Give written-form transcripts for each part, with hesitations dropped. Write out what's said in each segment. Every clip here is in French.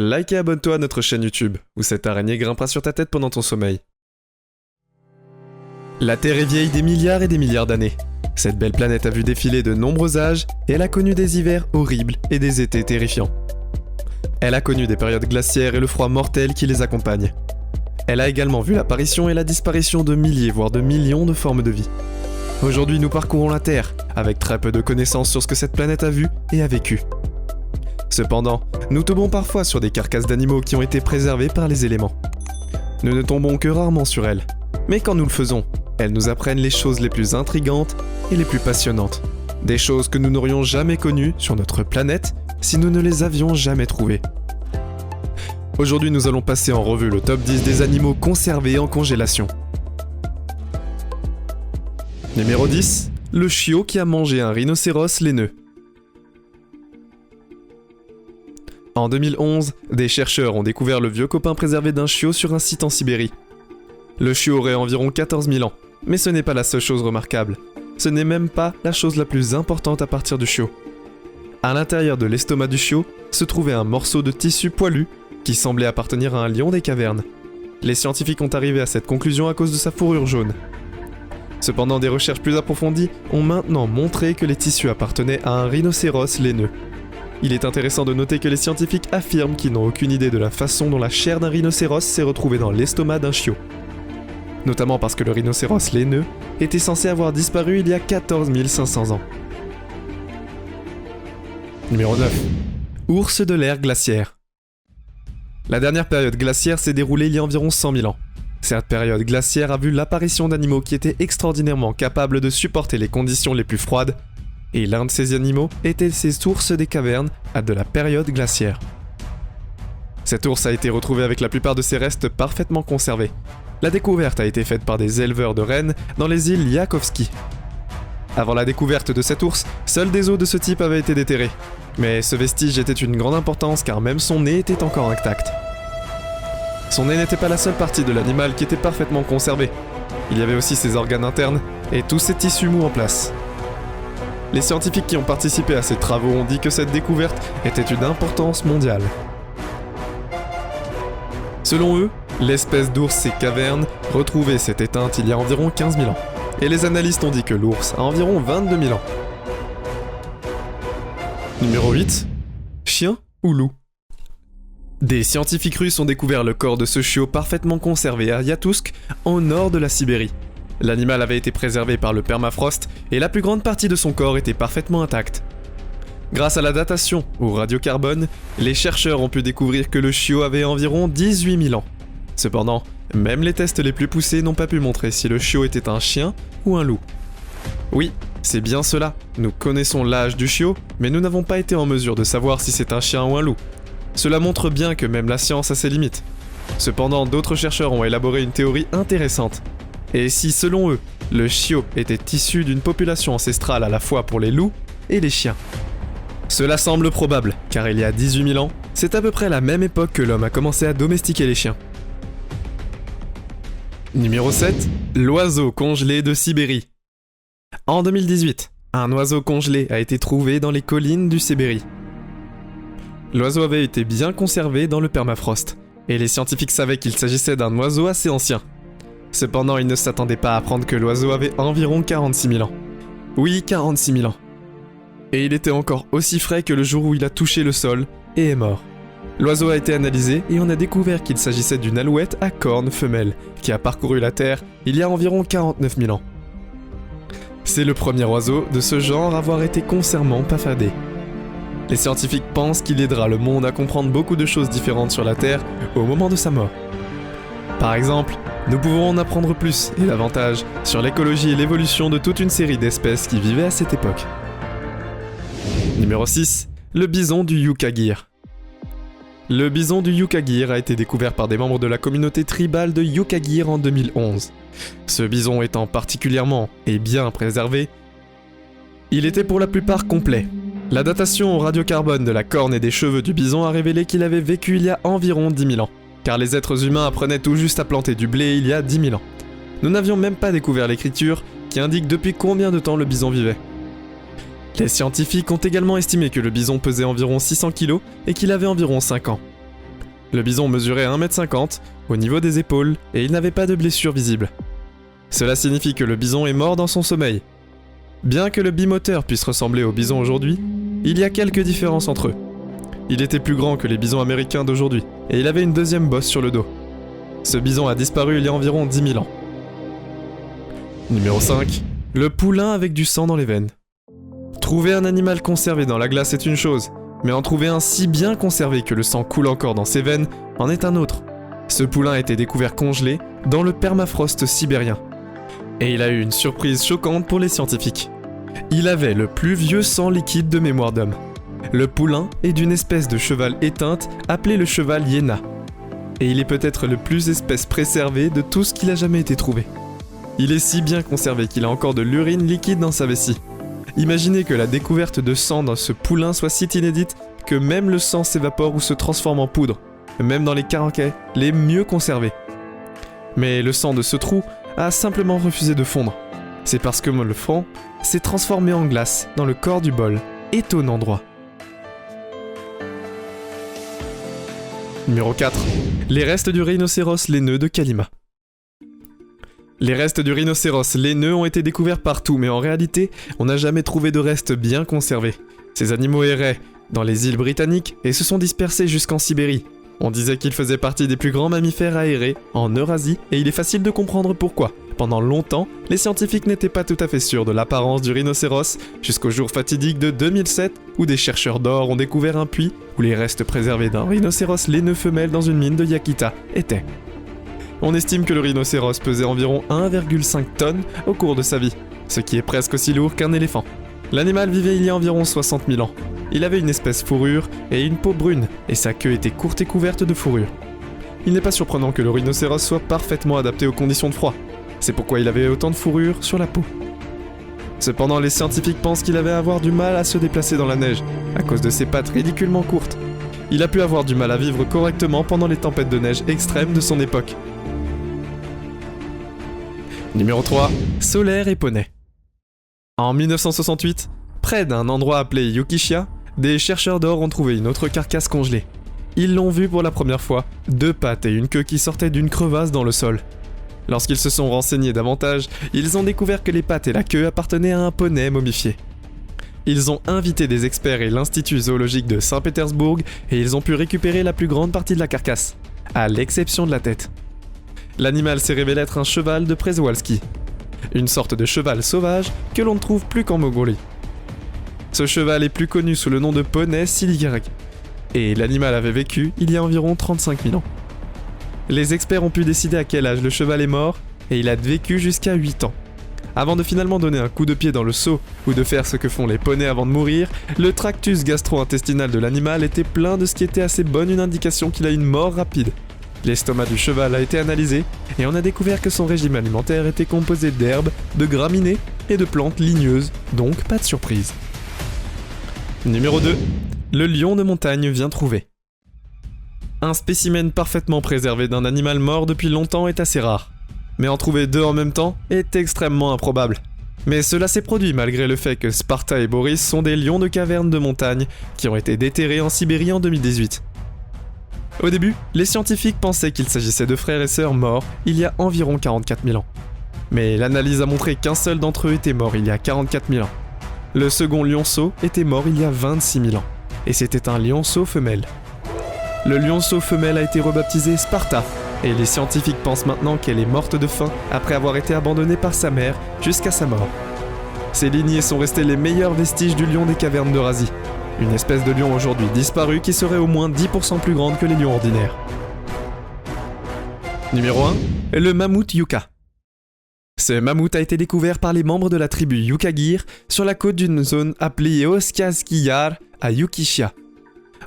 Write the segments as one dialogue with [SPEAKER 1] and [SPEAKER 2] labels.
[SPEAKER 1] like et abonne-toi à notre chaîne YouTube, où cette araignée grimpera sur ta tête pendant ton sommeil. La Terre est vieille des milliards et des milliards d'années. Cette belle planète a vu défiler de nombreux âges et elle a connu des hivers horribles et des étés terrifiants. Elle a connu des périodes glaciaires et le froid mortel qui les accompagne. Elle a également vu l'apparition et la disparition de milliers voire de millions de formes de vie. Aujourd'hui, nous parcourons la Terre avec très peu de connaissances sur ce que cette planète a vu et a vécu. Cependant, nous tombons parfois sur des carcasses d'animaux qui ont été préservées par les éléments. Nous ne tombons que rarement sur elles, mais quand nous le faisons, elles nous apprennent les choses les plus intrigantes et les plus passionnantes. Des choses que nous n'aurions jamais connues sur notre planète si nous ne les avions jamais trouvées. Aujourd'hui, nous allons passer en revue le top 10 des animaux conservés en congélation. Numéro 10, le chiot qui a mangé un rhinocéros laineux. En 2011, des chercheurs ont découvert le vieux copain préservé d'un chiot sur un site en Sibérie. Le chiot aurait environ 14 000 ans, mais ce n'est pas la seule chose remarquable. Ce n'est même pas la chose la plus importante à partir du chiot. À l'intérieur de l'estomac du chiot se trouvait un morceau de tissu poilu qui semblait appartenir à un lion des cavernes. Les scientifiques ont arrivé à cette conclusion à cause de sa fourrure jaune. Cependant, des recherches plus approfondies ont maintenant montré que les tissus appartenaient à un rhinocéros laineux. Il est intéressant de noter que les scientifiques affirment qu'ils n'ont aucune idée de la façon dont la chair d'un rhinocéros s'est retrouvée dans l'estomac d'un chiot. Notamment parce que le rhinocéros laineux était censé avoir disparu il y a 14 500 ans. Numéro 9. Ours de l'ère glaciaire. La dernière période glaciaire s'est déroulée il y a environ 100 000 ans. Cette période glaciaire a vu l'apparition d'animaux qui étaient extraordinairement capables de supporter les conditions les plus froides, et l'un de ces animaux était ces ours des cavernes de la période glaciaire. Cet ours a été retrouvé avec la plupart de ses restes parfaitement conservés. La découverte a été faite par des éleveurs de rennes dans les îles Liakovsky. Avant la découverte de cet ours, seuls des os de ce type avaient été déterrés. Mais ce vestige était d'une grande importance car même son nez était encore intact. Son nez n'était pas la seule partie de l'animal qui était parfaitement conservée. Il y avait aussi ses organes internes et tous ses tissus mous en place. Les scientifiques qui ont participé à ces travaux ont dit que cette découverte était d'une importance mondiale. Selon eux, l'espèce d'ours des cavernes retrouvée s'est éteinte il y a environ 15 000 ans. Et les analystes ont dit que l'ours a environ 22 000 ans. Numéro 8. Chien ou loup? Des scientifiques russes ont découvert le corps de ce chiot parfaitement conservé à Yatousk, au nord de la Sibérie. L'animal avait été préservé par le permafrost et la plus grande partie de son corps était parfaitement intacte. Grâce à la datation au radiocarbone, les chercheurs ont pu découvrir que le chiot avait environ 18 000 ans. Cependant, même les tests les plus poussés n'ont pas pu montrer si le chiot était un chien ou un loup. Oui, c'est bien cela, nous connaissons l'âge du chiot, mais nous n'avons pas été en mesure de savoir si c'est un chien ou un loup. Cela montre bien que même la science a ses limites. Cependant, d'autres chercheurs ont élaboré une théorie intéressante. Et si, selon eux, le chiot était issu d'une population ancestrale à la fois pour les loups et les chiens? Cela semble probable, car il y a 18 000 ans, c'est à peu près la même époque que l'homme a commencé à domestiquer les chiens. Numéro 7. L'oiseau congelé de Sibérie. En 2018, un oiseau congelé a été trouvé dans les collines du Sibérie. L'oiseau avait été bien conservé dans le permafrost, et les scientifiques savaient qu'il s'agissait d'un oiseau assez ancien. Cependant, ils ne s'attendaient pas à apprendre que l'oiseau avait environ 46 000 ans. Oui, 46 000 ans. Et il était encore aussi frais que le jour où il a touché le sol et est mort. L'oiseau a été analysé et on a découvert qu'il s'agissait d'une alouette à cornes femelles qui a parcouru la Terre il y a environ 49 000 ans. C'est le premier oiseau de ce genre à avoir été consciemment pafadé. Les scientifiques pensent qu'il aidera le monde à comprendre beaucoup de choses différentes sur la Terre au moment de sa mort. Par exemple, nous pouvons en apprendre plus et davantage sur l'écologie et l'évolution de toute une série d'espèces qui vivaient à cette époque. Numéro 6. Le bison du Yukagir. Le bison du Yukagir a été découvert par des membres de la communauté tribale de Yukagir en 2011. Ce bison étant particulièrement et bien préservé, il était pour la plupart complet. La datation au radiocarbone de la corne et des cheveux du bison a révélé qu'il avait vécu il y a environ 10 000 ans, car les êtres humains apprenaient tout juste à planter du blé il y a 10 000 ans. Nous n'avions même pas découvert l'écriture qui indique depuis combien de temps le bison vivait. Les scientifiques ont également estimé que le bison pesait environ 600 kg et qu'il avait environ 5 ans. Le bison mesurait 1,50 m au niveau des épaules et il n'avait pas de blessure visible. Cela signifie que le bison est mort dans son sommeil. Bien que le bimoteur puisse ressembler au bison aujourd'hui, il y a quelques différences entre eux. Il était plus grand que les bisons américains d'aujourd'hui et il avait une deuxième bosse sur le dos. Ce bison a disparu il y a environ 10 000 ans. Numéro 5. Le poulain avec du sang dans les veines. Trouver un animal conservé dans la glace est une chose, mais en trouver un si bien conservé que le sang coule encore dans ses veines en est un autre. Ce poulain a été découvert congelé dans le permafrost sibérien. Et il a eu une surprise choquante pour les scientifiques. Il avait le plus vieux sang liquide de mémoire d'homme. Le poulain est d'une espèce de cheval éteinte appelée le cheval hyéna. Et il est peut-être le plus espèce préservé de tout ce qu'il a jamais été trouvé. Il est si bien conservé qu'il a encore de l'urine liquide dans sa vessie. Imaginez que la découverte de sang dans ce poulain soit si inédite que même le sang s'évapore ou se transforme en poudre, même dans les carquets les mieux conservés. Mais le sang de ce trou a simplement refusé de fondre. C'est parce que le franc s'est transformé en glace dans le corps du bol. Étonnant droit. Numéro 4. Les restes du rhinocéros laineux de Kalima. Les restes du rhinocéros laineux ont été découverts partout, mais en réalité, on n'a jamais trouvé de restes bien conservés. Ces animaux erraient dans les îles britanniques et se sont dispersés jusqu'en Sibérie. On disait qu'ils faisaient partie des plus grands mammifères à errer en Eurasie, et il est facile de comprendre pourquoi. Pendant longtemps, les scientifiques n'étaient pas tout à fait sûrs de l'apparence du rhinocéros, jusqu'au jour fatidique de 2007, où des chercheurs d'or ont découvert un puits où les restes préservés d'un rhinocéros laineux femelle dans une mine de Yakutat étaient. On estime que le rhinocéros pesait environ 1,5 tonnes au cours de sa vie, ce qui est presque aussi lourd qu'un éléphant. L'animal vivait il y a environ 60 000 ans. Il avait une espèce fourrure et une peau brune, et sa queue était courte et couverte de fourrure. Il n'est pas surprenant que le rhinocéros soit parfaitement adapté aux conditions de froid. C'est pourquoi il avait autant de fourrure sur la peau. Cependant, les scientifiques pensent qu'il avait à avoir du mal à se déplacer dans la neige, à cause de ses pattes ridiculement courtes. Il a pu avoir du mal à vivre correctement pendant les tempêtes de neige extrêmes de son époque. Numéro 3. Solaire et poney. En 1968, près d'un endroit appelé Yukishia, des chercheurs d'or ont trouvé une autre carcasse congelée. Ils l'ont vue pour la première fois, 2 pattes et une queue qui sortaient d'une crevasse dans le sol. Lorsqu'ils se sont renseignés davantage, ils ont découvert que les pattes et la queue appartenaient à un poney momifié. Ils ont invité des experts et l'Institut zoologique de Saint-Pétersbourg et ils ont pu récupérer la plus grande partie de la carcasse, à l'exception de la tête. L'animal s'est révélé être un cheval de Przewalski, une sorte de cheval sauvage que l'on ne trouve plus qu'en Mongolie. Ce cheval est plus connu sous le nom de poney Siligarg, et l'animal avait vécu il y a environ 35 000 ans. Les experts ont pu décider à quel âge le cheval est mort, et il a vécu jusqu'à 8 ans. Avant de finalement donner un coup de pied dans le seau ou de faire ce que font les poneys avant de mourir, le tractus gastro-intestinal de l'animal était plein de ce qui était assez bonne une indication qu'il a une mort rapide. L'estomac du cheval a été analysé et on a découvert que son régime alimentaire était composé d'herbes, de graminées et de plantes ligneuses, donc pas de surprise. Numéro 2. Le lion de montagne vient trouver. Un spécimen parfaitement préservé d'un animal mort depuis longtemps est assez rare. Mais en trouver 2 en même temps est extrêmement improbable. Mais cela s'est produit malgré le fait que Sparta et Boris sont des lions de caverne de montagne qui ont été déterrés en Sibérie en 2018. Au début, les scientifiques pensaient qu'il s'agissait de frères et sœurs morts il y a environ 44 000 ans. Mais l'analyse a montré qu'un seul d'entre eux était mort il y a 44 000 ans. Le second lionceau était mort il y a 26 000 ans, et c'était un lionceau femelle. Le lionceau femelle a été rebaptisé Sparta, et les scientifiques pensent maintenant qu'elle est morte de faim après avoir été abandonnée par sa mère jusqu'à sa mort. Ces lignées sont restées les meilleurs vestiges du lion des cavernes d'Eurasie, une espèce de lion aujourd'hui disparue qui serait au moins 10% plus grande que les lions ordinaires. Numéro 1. Le mammouth Yucca. Ce mammouth a été découvert par les membres de la tribu Yukagir sur la côte d'une zone appelée Oskiaski Yar à Yukishia.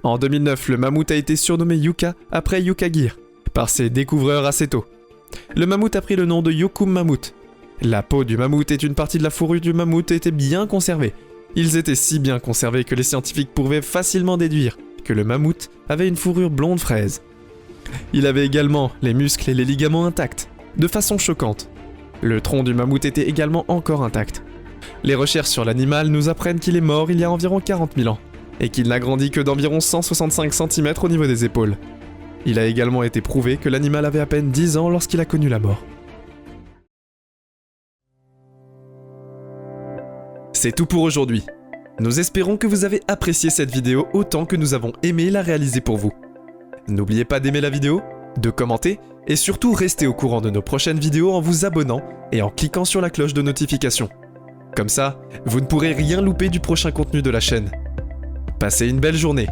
[SPEAKER 1] En 2009, le mammouth a été surnommé Yucca après Yukagir, par ses découvreurs assez tôt. Le mammouth a pris le nom de Yukum mammouth. La peau du mammouth et une partie de la fourrure du mammouth étaient bien conservées. Ils étaient si bien conservés que les scientifiques pouvaient facilement déduire que le mammouth avait une fourrure blonde fraise. Il avait également les muscles et les ligaments intacts, de façon choquante. Le tronc du mammouth était également encore intact. Les recherches sur l'animal nous apprennent qu'il est mort il y a environ 40 000 ans, et qu'il n'a grandi que d'environ 165 cm au niveau des épaules. Il a également été prouvé que l'animal avait à peine 10 ans lorsqu'il a connu la mort. C'est tout pour aujourd'hui. Nous espérons que vous avez apprécié cette vidéo autant que nous avons aimé la réaliser pour vous. N'oubliez pas d'aimer la vidéo, de commenter et surtout restez au courant de nos prochaines vidéos en vous abonnant et en cliquant sur la cloche de notification. Comme ça, vous ne pourrez rien louper du prochain contenu de la chaîne. Passez une belle journée.